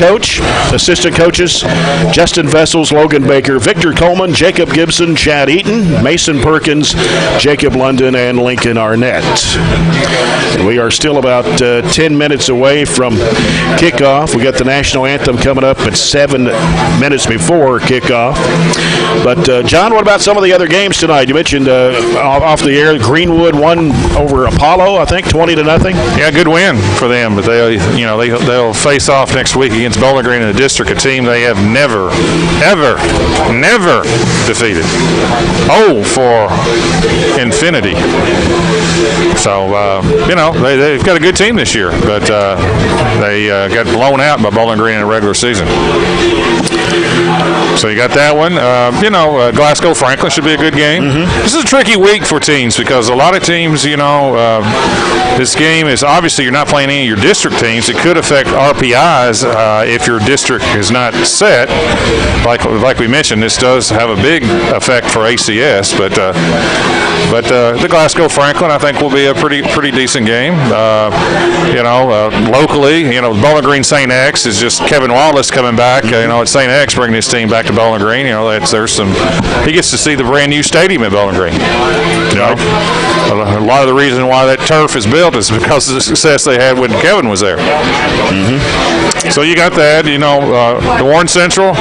coach. Assistant coaches, Justin Vessels, Logan Baker, Victor Coleman, Jacob Gibson, Chad Eaton, Mason Perkins, Jacob London, and Lincoln Arnett. And we are still about 10 minutes away from kickoff. We got the national anthem coming up at 7 minutes before kickoff. But, John, what about some of the other games tonight? You mentioned off the air, Greenwood won over Apollo, I think, 20-0. Yeah, good win for them. But they'll face off next week against Bowling Green in the district, a team they have never defeated. Oh, for infinity. So, they've got a good team this year, but they got blown out by Bowling Green in the regular season. So you got that one. Glasgow Franklin should be a good game. Mm-hmm. This is a tricky week for teams because a lot of teams, this game is obviously you're not playing any of your district teams. It could affect RPIs if your district is not set. Like we mentioned, this does have a big effect for ACS, but the Glasgow Franklin I think will be a pretty decent game. Locally, Bowling Green St. X is just Kevin Wallace coming back. At St. X bringing his team back to Bowling Green. He gets to see the brand new stadium at Bowling Green. A lot of the reason why that turf is built is because of the success they had when Kevin was there. Mm-hmm. So you got that. Warren Central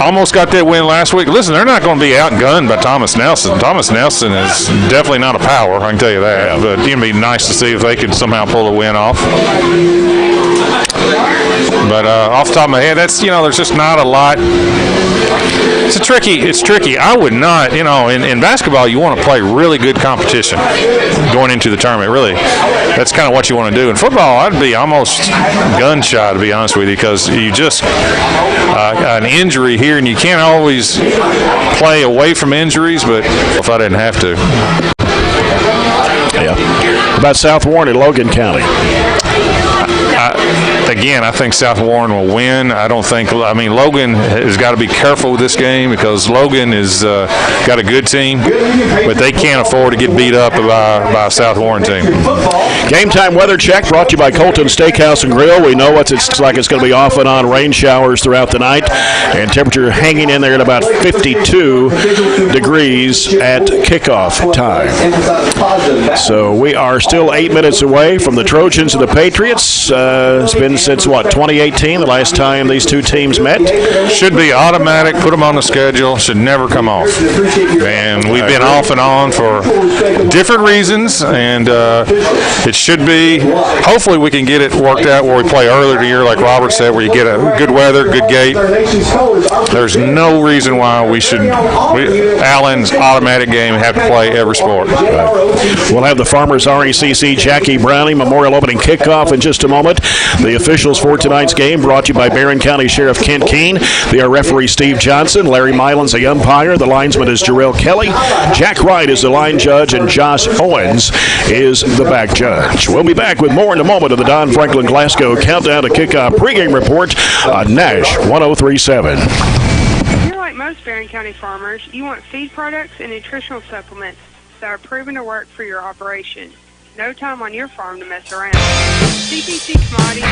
almost got that win last week. Listen, they're not going to be outgunned by Thomas Nelson. Thomas Nelson is definitely not a power, I can tell you that. But it'd be nice to see if they could somehow pull the win off. But off the top of my head, that's there's just not a lot. It's tricky. I would not, in basketball, you want to play really good competition going into the tournament. Really, that's kind of what you want to do. In football, I'd be almost gun shy, to be honest with you, because you just an injury here, and you can't always play away from injuries. But if I didn't have to, yeah. About South Warren and Logan County. Again, I think South Warren will win. Logan has got to be careful with this game because Logan is got a good team, but they can't afford to get beat up by a South Warren team. Game time weather check brought to you by Colton Steakhouse and Grill. We know it's going to be off and on rain showers throughout the night, and temperature hanging in there at about 52 degrees at kickoff time. So we are still 8 minutes away from the Trojans and the Patriots. It's been since, 2018, the last time these two teams met? Should be automatic, put them on the schedule, should never come off. And we've been off and on for different reasons, and it should be, hopefully we can get it worked out where we play earlier in the year, like Robert said, where you get a good weather, good gate. There's no reason why Allen's automatic game have to play every sport. We'll have the Farmers RECC Jackie Browning Memorial Opening Kickoff in just a moment. The officials for tonight's game brought to you by Barren County Sheriff Kent Keene. They are referee Steve Johnson. Larry Mylan's the umpire. The linesman is Jarrell Kelly. Jack Wright is the line judge, and Josh Owens is the back judge. We'll be back with more in a moment of the Don Franklin Glasgow Countdown to Kickoff pregame report on Nash 103.7. If you're like most Barren County farmers, you want feed products and nutritional supplements that are proven to work for your operation. No time on your farm to mess around. CPC Commodities.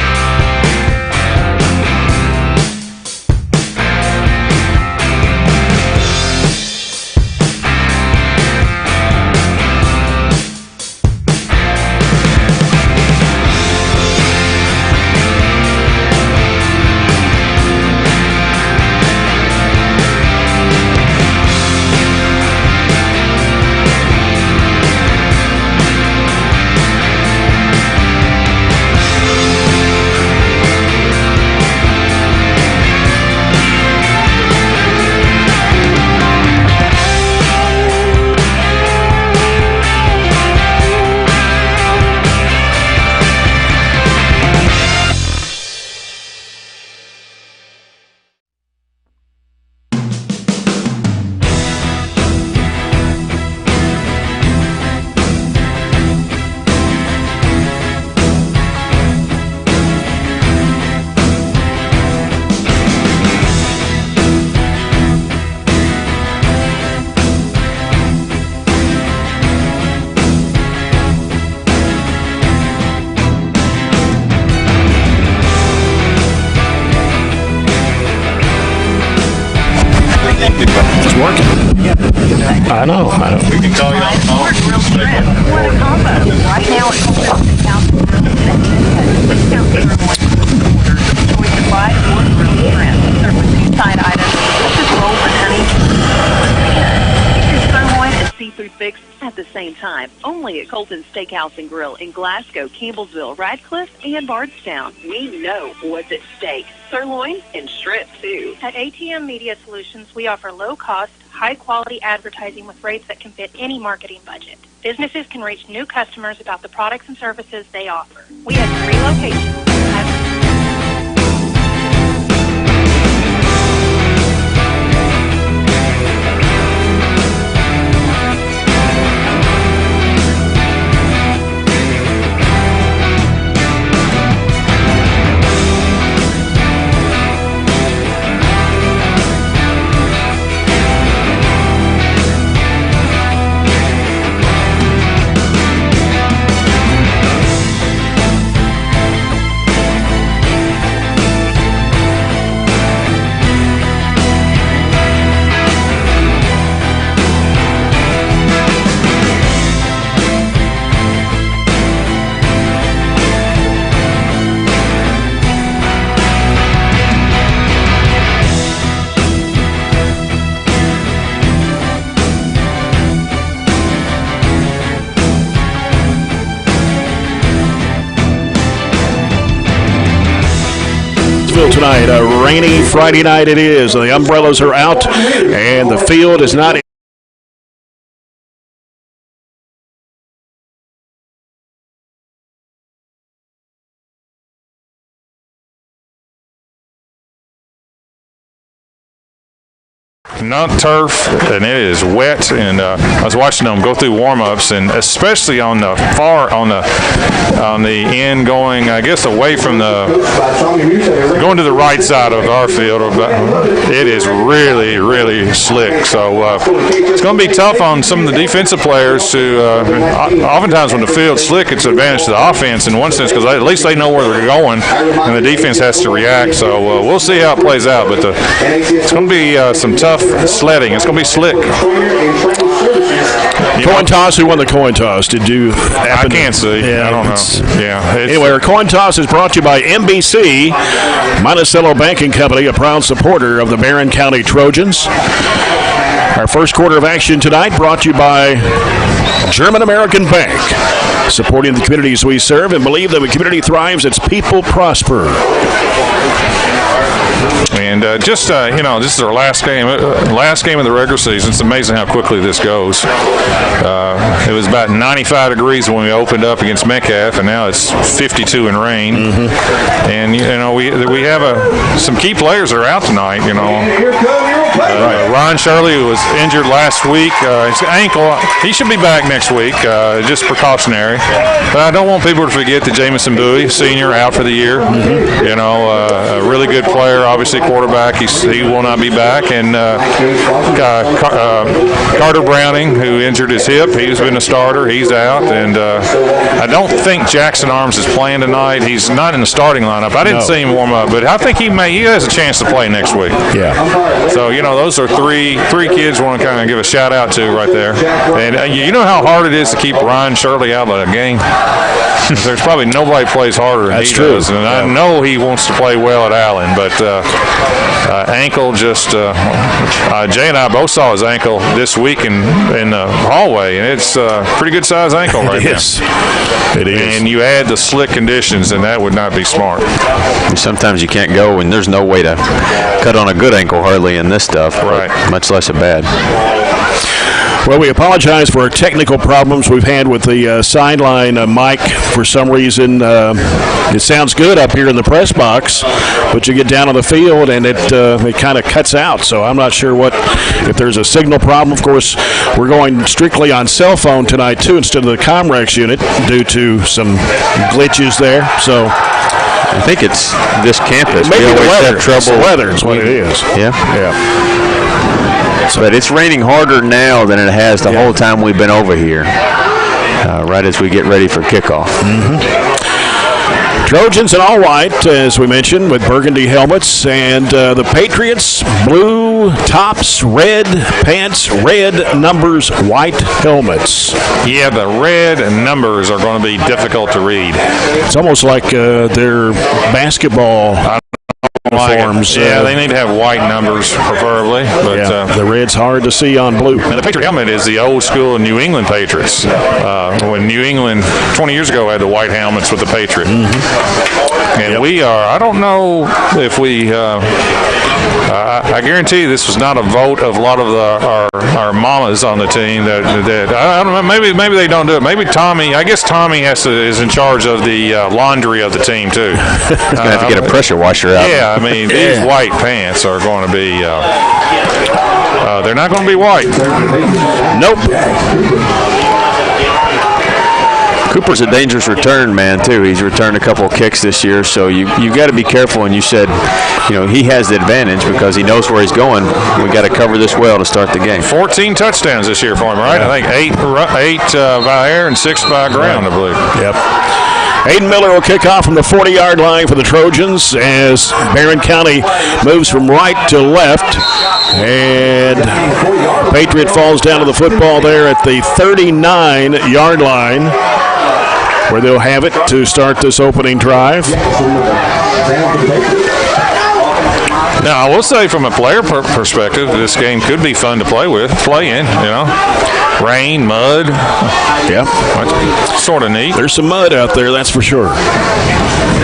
I know. We can call you on the phone. What a combo. Right now it's Colton Steakhouse and Grill discount favor more than orders. Choice of fried or grilled shrimp. Served with 2 side items, such as rolls and honey. Get your sirloin and seafood fix at the same time. Only at Colton Steakhouse and Grill in Glasgow, Campbellsville, Radcliffe, and Bardstown. We know what's at stake. Sirloin and shrimp, too. At ATM Media Solutions, we offer low-cost, high-quality advertising with rates that can fit any marketing budget. Businesses can reach new customers about the products and services they offer. We have 3 locations. Tonight, a rainy Friday night it is. The umbrellas are out, and the field is not. Not turf, and it is wet. And I was watching them go through warm-ups, and especially on the end, going, I guess, away from going to the right side of our field. It is really, really slick. So it's going to be tough on some of the defensive players to. Oftentimes, when the field's slick, it's an advantage to the offense in one sense because at least they know where they're going, and the defense has to react. So we'll see how it plays out. But it's going to be some tough sledding. It's going to be slick. Coin toss. Who won the coin toss? Did you happen I can't see. Yeah, I don't know. Yeah. Anyway, our coin toss is brought to you by MBC, Monticello Banking Company, a proud supporter of the Barren County Trojans. Our first quarter of action tonight brought to you by German American Bank, supporting the communities we serve and believe that when community thrives, its people prosper. And this is our last game of the regular season. It's amazing how quickly this goes. It was about 95 degrees when we opened up against Metcalf, and now it's 52 in rain. Mm-hmm. And we have some key players that are out tonight. Ron Shirley, who was injured last week, his ankle. He should be back next week, just precautionary. But I don't want people to forget that Jamison Bowie, senior, out for the year. Mm-hmm. A really good player, obviously quarterback. He will not be back. And Carter Browning, who injured his hip, he's been a starter. He's out. And I don't think Jackson Arms is playing tonight. He's not in the starting lineup. I didn't see him warm up, but I think he has a chance to play next week. Yeah. So, those are three kids I want to kind of give a shout out to right there. And you know how hard it is to keep Ryan Shirley out of the game? There's probably nobody plays harder than he does. And I know he wants to play well at Allen, but ankle just Jay and I both saw his ankle this week in the hallway, and it's a pretty good size ankle right now. It is. And you add the slick conditions, and that would not be smart. Sometimes you can't go, and there's no way to cut on a good ankle hardly in this stuff, right? Much less a bad. Well, we apologize for our technical problems we've had with the sideline mic. For some reason, it sounds good up here in the press box, but you get down on the field and it kind of cuts out. So I'm not sure if there's a signal problem. Of course, we're going strictly on cell phone tonight too instead of the Comrex unit due to some glitches there. So I think it's this campus. Maybe we the always weather. have trouble. It's the weather is what it is. Yeah. But it's raining harder now than it has the whole time we've been over here, right as we get ready for kickoff. Mm-hmm. Trojans in all white, as we mentioned, with burgundy helmets, and the Patriots, blue tops, red pants, red numbers, white helmets. Yeah, the red numbers are going to be difficult to read. It's almost like their basketball uniforms. Yeah, they need to have white numbers, preferably. But the red's hard to see on blue. And the Patriot helmet is the old school New England Patriots. When New England 20 years ago had the white helmets with the Patriot. And we are, I don't know if we, I guarantee this was not a vote of a lot of our mamas on the team that I don't know, maybe they don't do it. Maybe Tommy, I guess Tommy is in charge of the laundry of the team too. He's going to have to get a pressure washer out. Yeah, I mean, these white pants are going to be, they're not going to be white. Nope. Cooper's a dangerous return man too. He's returned a couple of kicks this year, so you got to be careful. And you said, he has the advantage because he knows where he's going. We got to cover this well to start the game. 14 touchdowns this year for him, right? I think eight by air and 6 by ground, I believe. Yep. Aiden Miller will kick off from the 40-yard line for the Trojans as Barren County moves from right to left. And Patriot falls down to the football there at the 39-yard line, where they'll have it to start this opening drive. Now, I will say from a player perspective, this game could be fun to play in, Rain, mud. Yeah. That's sort of neat. There's some mud out there, that's for sure.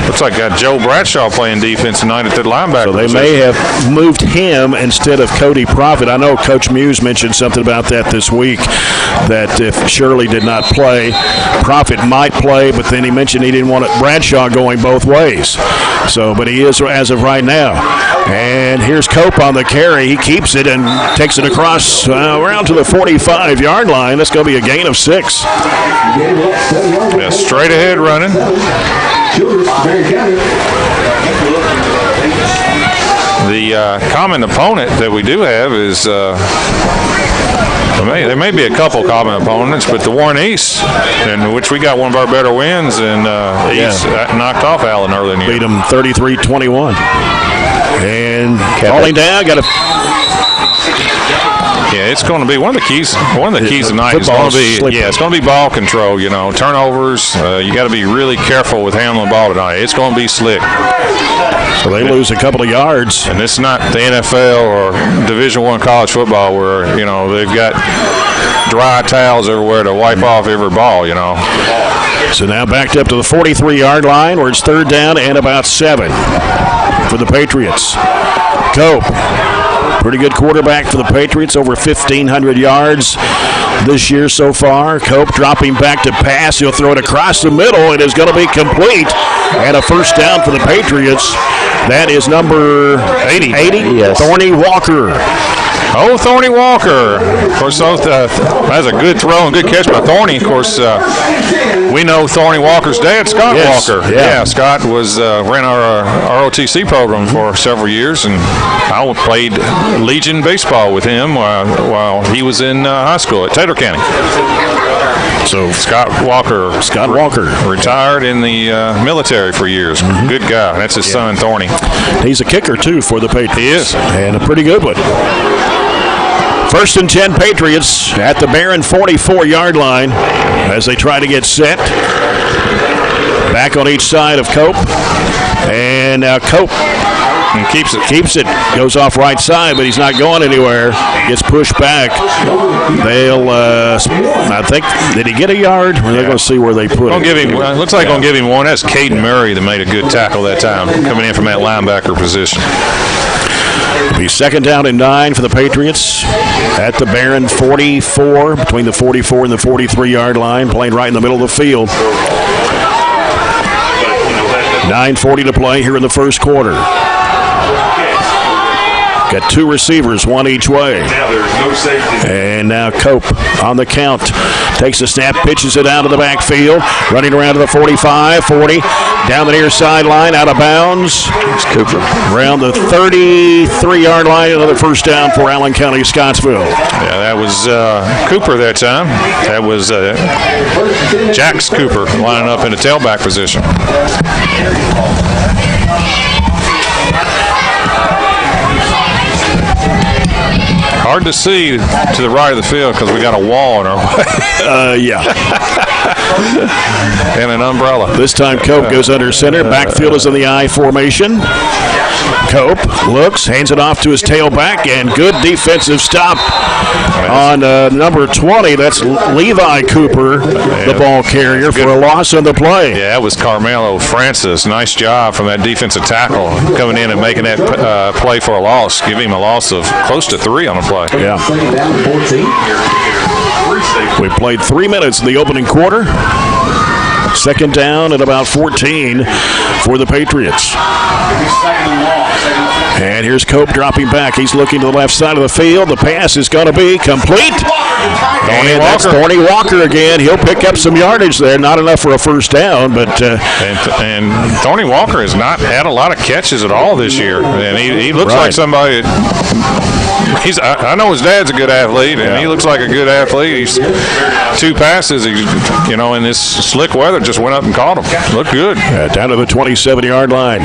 Looks like Joe Bradshaw playing defense tonight at the linebacker. So they may have moved him instead of Cody Profit. I know Coach Muse mentioned something about that this week, that if Shirley did not play, Profit might play, but then he mentioned he didn't want Bradshaw going both ways. So, but he is as of right now. And here's Cope on the carry. He keeps it and takes it across around to the 45-yard line. That's going to be a gain of 6. Yeah, straight ahead running. The common opponent that we do have is there may be a couple common opponents, but the Warren East, in which we got one of our better wins, and East knocked off Allen early in the year. Beat them 33-21. And falling down, got a. Yeah, it's going to be one of the keys. One of the keys tonight is going to be it's going to be ball control. Turnovers. You got to be really careful with handling the ball tonight. It's going to be slick. So they lose a couple of yards. And it's not the NFL or Division I college football where they've got dry towels everywhere to wipe off every ball. So now backed up to the 43-yard line, where it's 3rd down and about 7 for the Patriots. Cope. Pretty good quarterback for the Patriots, over 1,500 yards this year so far. Cope dropping back to pass. He'll throw it across the middle. It is going to be complete. And a first down for the Patriots. That is number 80. Yes. Thorny Walker. Oh, Thorny Walker. Of course, that's a good throw and good catch by Thorny. Of course, we know Thorny Walker's dad, Scott Walker. Yeah, Scott ran our ROTC program for several years, and I played Legion baseball with him while he was in high school at Taylor County. So Scott Walker retired in the military for years. Mm-hmm. Good guy. That's his son, Thorny. He's a kicker, too, for the Patriots. He is. And a pretty good one. 1st and 10 Patriots at the Barren 44-yard line as they try to get set. Back on each side of Cope. And now Cope keeps it. Goes off right side, but he's not going anywhere. Gets pushed back. They'll, I think, did he get a yard? Or they're going to see where they put it. Looks like going to give him one. That's Caden Murray that made a good tackle that time, coming in from that linebacker position. It'll be 2nd down and 9 for the Patriots at the Barren 44, between the 44 and the 43-yard line, playing right in the middle of the field. 9:40 to play here in the first quarter. Got two receivers, one each way. And now Cope on the count. Takes the snap, pitches it out of the backfield. Running around to the 45, 40. Down the near sideline, out of bounds. It's Cooper. Around the 33-yard line, another first down for Allen County Scottsville. Yeah, that was Cooper that time. That was Jax Cooper lining up in the tailback position. Hard to see to the right of the field because we got a wall in our way. Yeah. And an umbrella. This time Cope goes under center. Backfield is in the I formation. Cope looks, hands it off to his tailback, and good defensive stop on number 20. That's Levi Cooper, the ball carrier, for a loss on the play. Yeah, that was Carmelo Francis. Nice job from that defensive tackle coming in and making that play for a loss. Give him a loss of close to 3 on a play. Yeah. We played 3 minutes in the opening quarter. Second down at about 14 for the Patriots. And here's Cope dropping back. He's looking to the left side of the field. The pass is going to be complete. And that's Thorny Walker again. He'll pick up some yardage there. Not enough for a first down, but and Thorny Walker has not had a lot of catches at all this year. And he looks like somebody. I know his dad's a good athlete, and he looks like a good athlete. He's 2 passes, in this slick weather, just went up and caught him. Looked good. Down to the 27-yard line.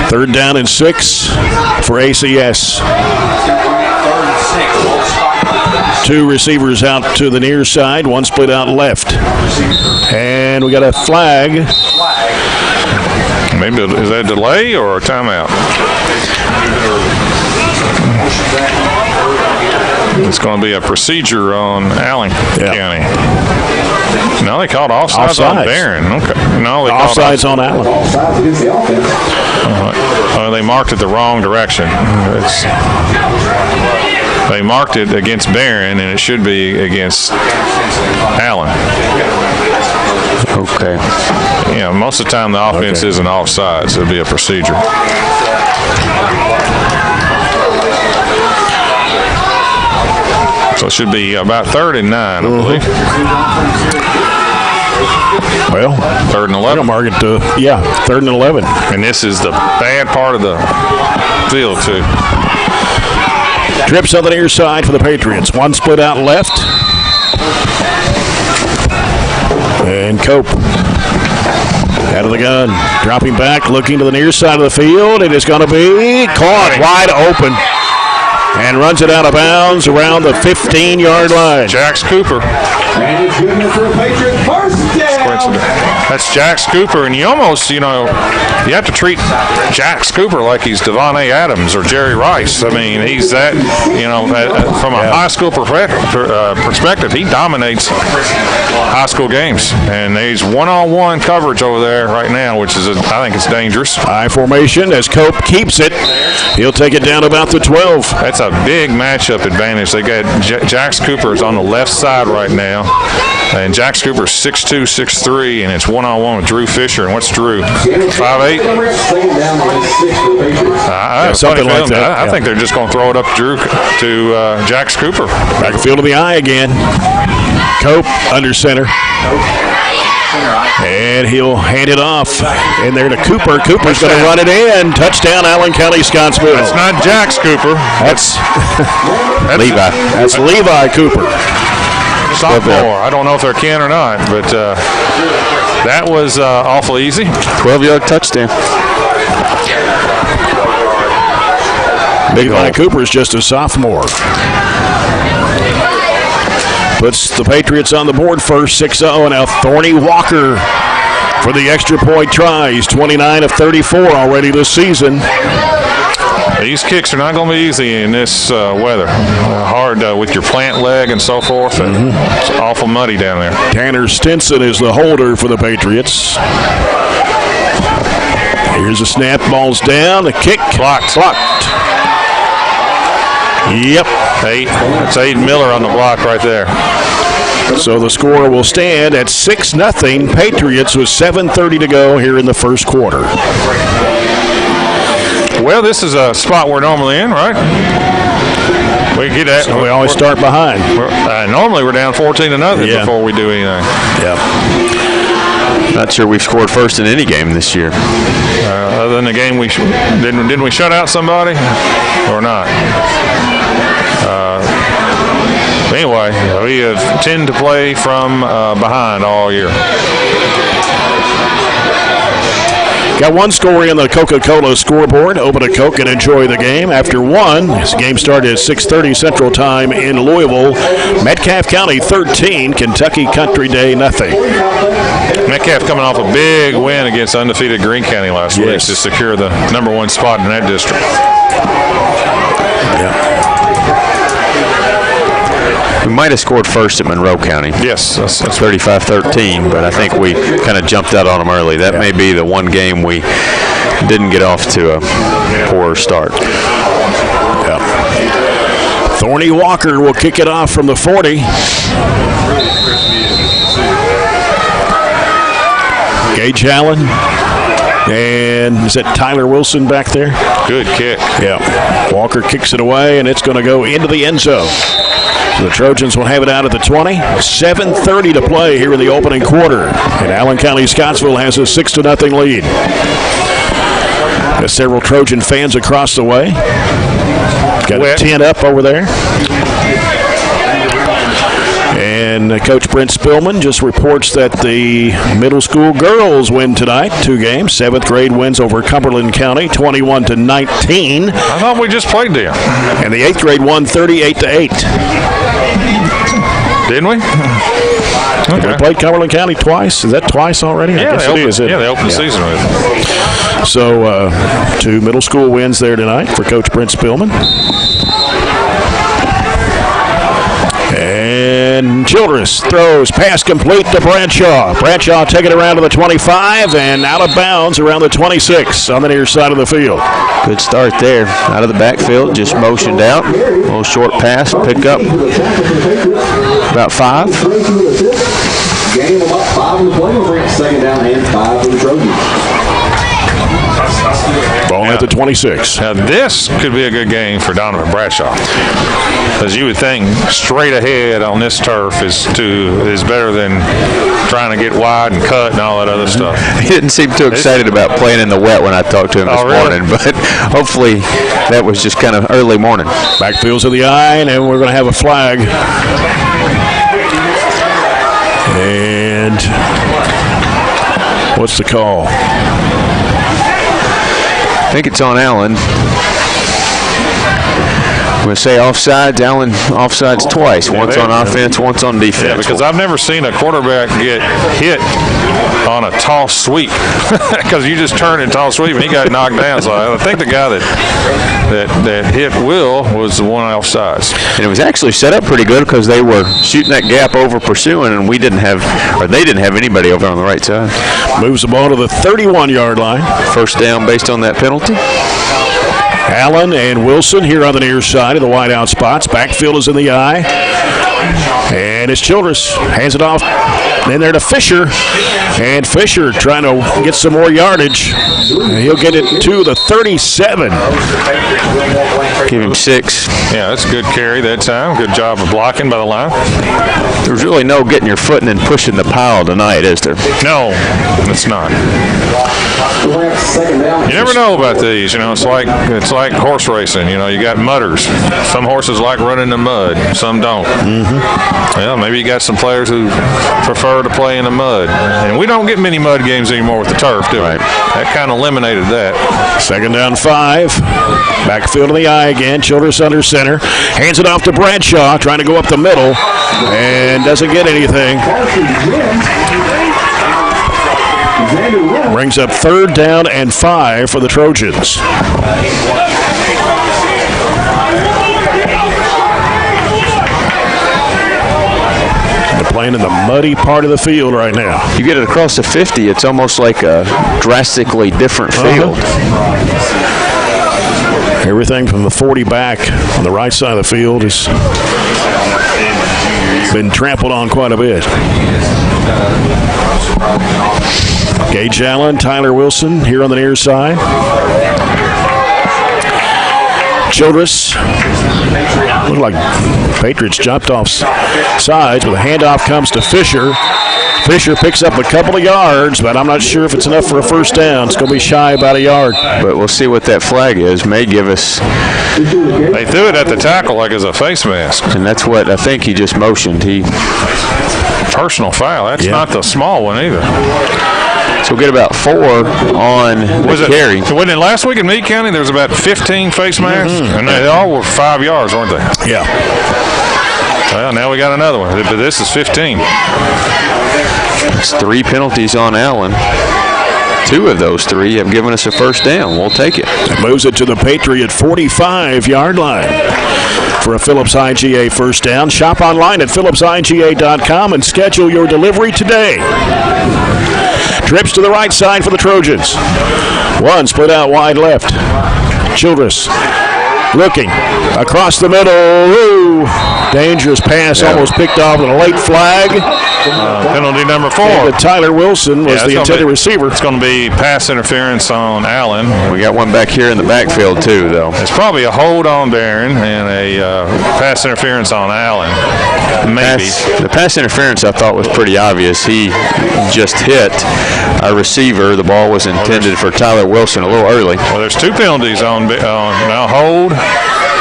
Third down and 6 for ACS. 2 receivers out to the near side, 1 split out left. And we got a flag. Maybe is that a delay or a timeout? It's going to be a procedure on Allen County. No, they called offsides on Barren. Okay. No, they offsides on Allen. They marked it the wrong direction. They marked it against Barren, and it should be against Allen. Okay. Yeah, most of the time the offense isn't offside, so it'll be a procedure. So it should be about 3rd and 9, I believe. Well, 3rd and 11. Mark it to 3rd and 11. And this is the bad part of the field too. Trips on the near side for the Patriots. 1 split out left. And Cope out of the gun, dropping back, looking to the near side of the field. It is going to be caught wide open. And runs it out of bounds around the 15-yard line. Jax Cooper. That's Jax Cooper, and you almost, you have to treat Jax Cooper like he's Devontae Adams or Jerry Rice. I mean, he's that, from a high school perspective, he dominates high school games. And he's one-on-one coverage over there right now, which is, I think it's dangerous. High formation as Cope keeps it. He'll take it down about the 12. That's a big matchup advantage. They got Jax Cooper is on the left side right now. And Jax Cooper's 6'2", 6'3", and it's one-on-one with Drew Fisher. And what's Drew? 5'8"? Something like that. I think they're just going to throw it up to Jax Cooper. Backfield to the eye again. Cope under center. And he'll hand it off in there to Cooper. Cooper's going to run it in. Touchdown, Allen County Scottsville. That's not Jax Cooper. That's Levi. That's Levi Cooper. Sophomore. I don't know if they're kin or not, but that was awful easy. 12-yard touchdown. Levi Cooper's just a sophomore. Puts the Patriots on the board first, 6-0, and now Thorny Walker for the extra point try. He's 29 of 34 already this season. These kicks are not going to be easy in this weather. Hard with your plant leg and so forth, and it's awful muddy down there. Tanner Stinson is the holder for the Patriots. Here's a snap, ball's down, the kick. Blocked. Yep. That's Aiden Miller on the block right there. So the score will stand at 6-0 Patriots with 7:30 to go here in the first quarter. Well, this is a spot we're normally in, right? We get that. So we always start behind. Normally we're down 14-0 before we do anything. Yeah. Not sure we've scored first in any game this year. Other than the game didn't we shut out somebody or not? Anyway, we tend to play from behind all year. Got one score in the Coca-Cola scoreboard. Open a Coke and enjoy the game. After one, this game started at 6:30 Central Time in Louisville. Metcalfe County 13, Kentucky Country Day nothing. Metcalfe coming off a big win against undefeated Greene County last week to secure the #1 spot in that district. Yeah. We might have scored first at Monroe County. Yes. That's 35-13, but I think we kind of jumped out on them early. That may be the one game we didn't get off to a poor start. Yeah. Thorny Walker will kick it off from the 40. Gage Allen. And is that Tyler Wilson back there? Good kick. Yeah. Walker kicks it away, and it's going to go into the end zone. So the Trojans will have it out at the 20. 7:30 to play here in the opening quarter. And Allen County Scottsville has a 6-0 lead. There's several Trojan fans across the way. Got a tent up over there. And Coach Brent Spillman just reports that the middle school girls win tonight. 2 games. 7th grade wins over Cumberland County, 21-19. I thought we just played them. And the 8th grade won 38-8. Didn't we? Okay. We played Cumberland County twice. Is that twice already? Yeah, I guess it is. Yeah, they opened the season with it. So 2 middle school wins there tonight for Coach Brent Spillman. And Childress throws, pass complete to Bradshaw. Bradshaw taking it around to the 25 and out of bounds around the 26 on the near side of the field. Good start there. Out of the backfield, just motioned out. A little short pass, pick up. About 5. Game about 5 on the play. We'll bring it 2nd down and 5 for the Trojans. Ball at the 26. Now this could be a good game for Donovan Bradshaw. As you would think, straight ahead on this turf is better than trying to get wide and cut and all that other stuff. He didn't seem too excited about playing in the wet when I talked to him this morning, but hopefully that was just kind of early morning. Backfield's of the eye, and we're going to have a flag. And what's the call? I think it's on Allen. I'm going to say offsides. Allen offsides twice. Once on offense, once on defense. Yeah, because I've never seen a quarterback get hit on a toss sweep because you just turn and toss sweep and he got knocked down. So I think the guy that hit Will was the one offsides. And it was actually set up pretty good because they were shooting that gap over pursuing, and they didn't have anybody over on the right side. Moves the ball to the 31-yard line. First down based on that penalty. Allen and Wilson here on the near side of the wide out spots. Backfield is in the eye. And it's Childress. Hands it off in there to Fisher. And Fisher trying to get some more yardage. He'll get it to the 37. Give him 6. Yeah, that's a good carry that time. Good job of blocking by the line. There's really no getting your foot and then pushing the pile tonight, is there? No, it's not. You never know about these. You know, it's like horse racing. You know, you got mudders. Some horses like running in the mud. Some don't. Well, maybe you got some players who prefer to play in the mud. And we don't get many mud games anymore with the turf, do we? That kind of eliminated that. 2nd down 5. Backfield in the eye again. Childress under center. Hands it off to Bradshaw, trying to go up the middle. And doesn't get anything. Brings up 3rd down and 5 for the Trojans. They're playing in the muddy part of the field right now. You get it across the 50, it's almost like a drastically different field. Everything from the 40 back on the right side of the field has been trampled on quite a bit. Gage Allen, Tyler Wilson here on the near side. Childress. Looked like Patriots jumped off sides, but the handoff comes to Fisher. Fisher picks up a couple of yards, but I'm not sure if it's enough for a first down. It's going to be shy about a yard. But we'll see what that flag is. May give us. They threw it at the tackle like as a face mask. And that's what I think he just motioned. Personal foul. That's not the small one either. So we'll get about 4 on the carry. Wasn't it last week in Meade County? There was about 15 face masks, and they all were 5 yards, weren't they? Yeah. Well, now we got another one, but this is 15. It's 3 penalties on Allen. 2 of those 3 have given us a first down. We'll take it. That moves it to the Patriot 45-yard line for a Phillips IGA first down. Shop online at phillipsiga.com and schedule your delivery today. Trips to the right side for the Trojans. One split out wide left. Childress looking across the middle. Ooh, dangerous pass, almost picked off with a late flag. Penalty number 4. And Tyler Wilson was the intended receiver. It's going to be pass interference on Allen. We got one back here in the backfield too, though. It's probably a hold on Barren and a pass interference on Allen. Maybe. The pass interference I thought was pretty obvious. He just hit our receiver. The ball was intended for Tyler Wilson a little early. Well, there's 2 penalties on now hold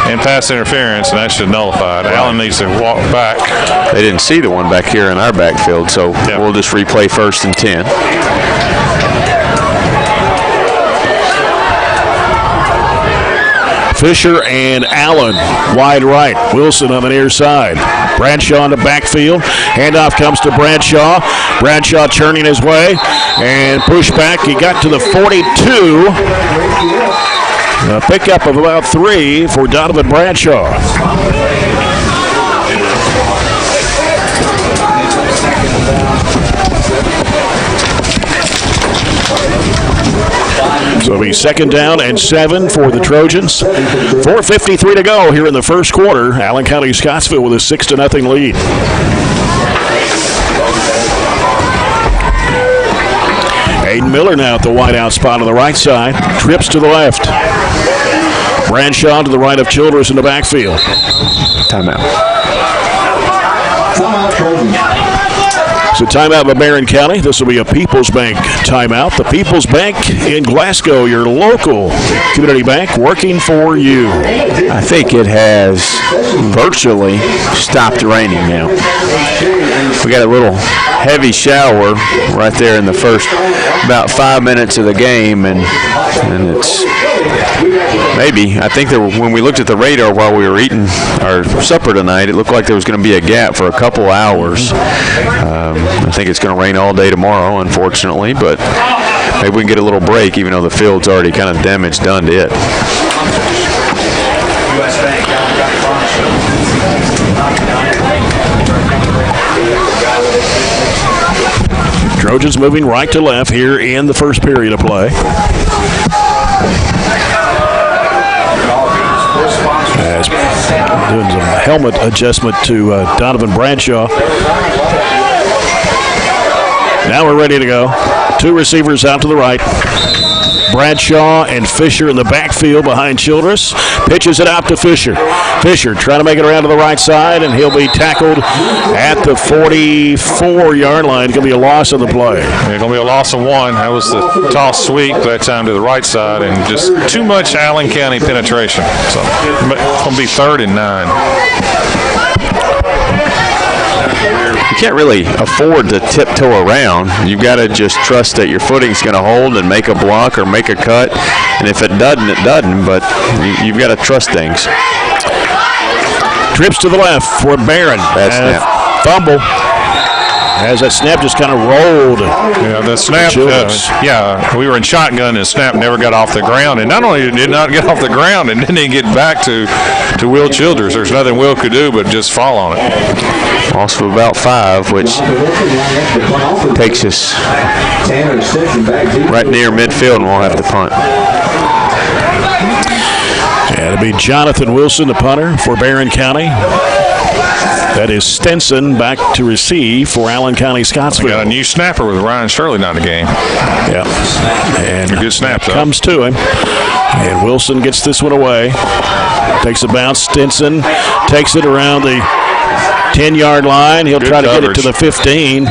and pass interference, and that should nullify it. Allen needs to walk back. They didn't see the one back here in our backfield, so we'll just replay 1st and 10. Fisher and Allen wide right. Wilson on the near side. Bradshaw in the backfield. Handoff comes to Bradshaw. Bradshaw churning his way and push back. He got to the 42. A pickup of about 3 for Donovan Bradshaw. So it'll be 2nd down and 7 for the Trojans. 4:53 to go here in the first quarter. Allen County Scottsville with a 6-0 lead. Aiden Miller now at the wideout spot on the right side. Trips to the left. Bradshaw to the right of Childress in the backfield. Timeout. So timeout by Barren County. This will be a People's Bank timeout. The People's Bank in Glasgow, your local community bank, working for you. I think it has virtually stopped raining now. We got a little heavy shower right there in the first about 5 minutes of the game, and it's maybe, I think when we looked at the radar while we were eating our supper tonight, it looked like there was going to be a gap for a couple hours. I think it's going to rain all day tomorrow, unfortunately, but maybe we can get a little break, even though the field's already kind of damage done to it. Trojans moving right to left here in the first period of play. As doing some helmet adjustment to Donovan Bradshaw. Now we're ready to go. 2 receivers out to the right. Bradshaw and Fisher in the backfield behind Childress. Pitches it out to Fisher. Fisher trying to make it around to the right side, and he'll be tackled at the 44-yard line. It's going to be a loss on the play. It's going to be a loss of 1. That was the toss sweep that time to the right side, and just too much Allen County penetration. So it's going to be 3rd and 9. You can't really afford to tiptoe around. You've got to just trust that your footing's going to hold and make a block or make a cut. And if it doesn't, it doesn't. But you've got to trust things. Trips to the left for Barren. Bad snap. Fumble. As that snap just kind of rolled. Yeah, the snap, we were in shotgun, and the snap never got off the ground. And not only did it not get off the ground, and didn't even get back to Will Childress. There's nothing Will could do but just fall on it. Loss of about 5, which takes us right near midfield, and we'll have to punt. Yeah, it'll be Jonathan Wilson, the punter for Barren County. That is Stinson back to receive for Allen County Scottsville. We got a new snapper with Ryan Shirley not in the game. Yeah. And a good snap, though. Comes to him. And Wilson gets this one away. Takes a bounce. Stinson takes it around the 10-yard line. He'll try to get it to the 15.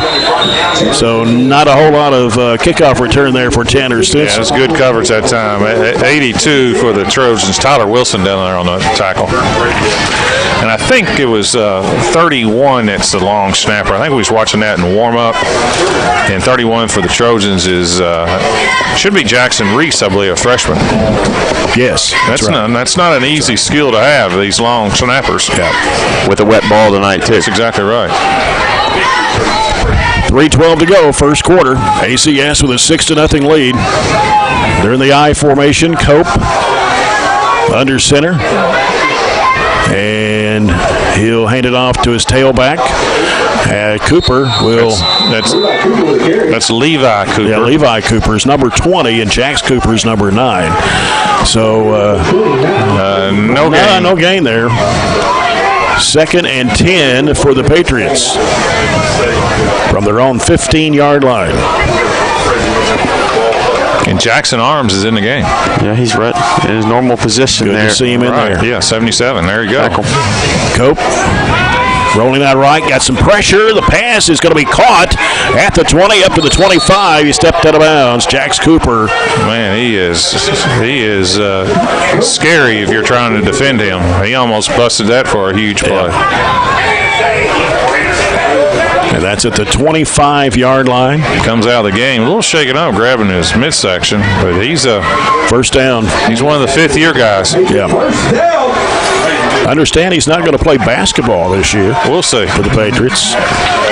So not a whole lot of kickoff return there for Tanner Stinson. Yeah, it was good coverage that time. 82 for the Trojans. Tyler Wilson down there on the tackle. And I think it was 31 that's the long snapper. I think we was watching that in warm-up. And 31 for the Trojans is should be Jackson Reese, I believe, a freshman. Yes, that's right. That's not an easy skill to have, these long snappers. Yeah. With a wet ball tonight, too. That's exactly right. 3:12 to go, first quarter. ACS with a 6-0 lead. They're in the I formation. Cope under center. And he'll hand it off to his tailback. Cooper will. That's Levi Cooper. Yeah, Levi Cooper's number 20, and Jax Cooper's number 9. So no gain there. 2nd and 10 for the Patriots from their own 15-yard line. And Jackson Arms is in the game. Yeah, he's right in his normal position. Good there. to see him in there. Yeah, 77. There you go. Cope rolling out right, got some pressure. The pass is going to be caught at the 20, up to the 25. He stepped out of bounds. Jax Cooper. Man, he is scary if you're trying to defend him. He almost busted that for a huge play. And that's at the 25-yard line. He comes out of the game a little shaken up, grabbing his midsection, but he's a first down. He's one of the fifth-year guys. Yeah. Understand he's not going to play basketball this year. We'll see. For the Patriots.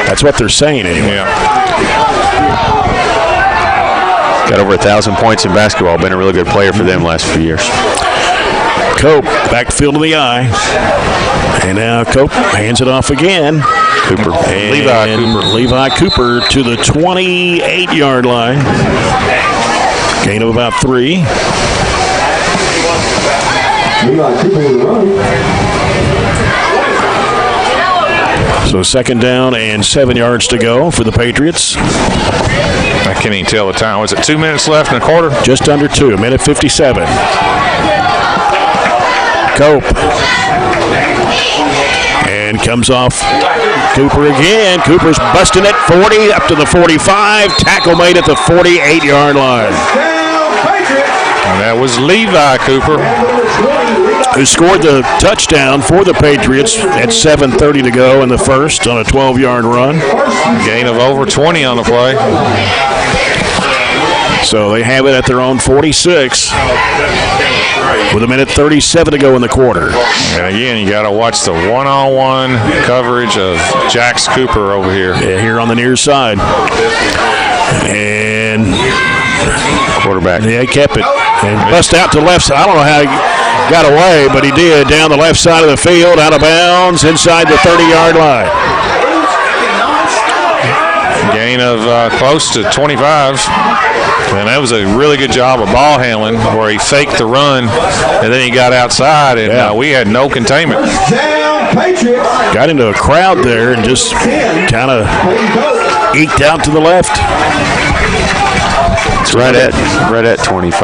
That's what they're saying anyway. Yeah. Got over 1,000 points in basketball. Been a really good player for them last few years. Cope, backfield of the eye. And now Cope hands it off again. Cooper. And Levi Cooper to the 28-yard line. Gain of about 3. So 2nd down and 7 yards to go for the Patriots. I can't even tell the time. Was it 2 minutes left in the quarter? Just under 2, 1:57. Cope. And comes off Cooper again. Cooper's busting it, 40 up to the 45. Tackle made at the 48-yard line. And that was Levi Cooper, who scored the touchdown for the Patriots at 7:30 to go in the first on a 12-yard run. Gain of over 20 on the play. So they have it at their own 46 with 1:37 to go in the quarter. And again, you got to watch the one-on-one coverage of Jax Cooper over here. Yeah, here on the near side. And quarterback. Yeah, he kept it. And bust out to the left side. I don't know how he got away, but he did. Down the left side of the field, out of bounds, inside the 30-yard line. Gain of close to 25. And that was a really good job of ball handling where he faked the run, and then he got outside, and we had no containment. Got into a crowd there and just kind of eked out to the left. It's right at 25.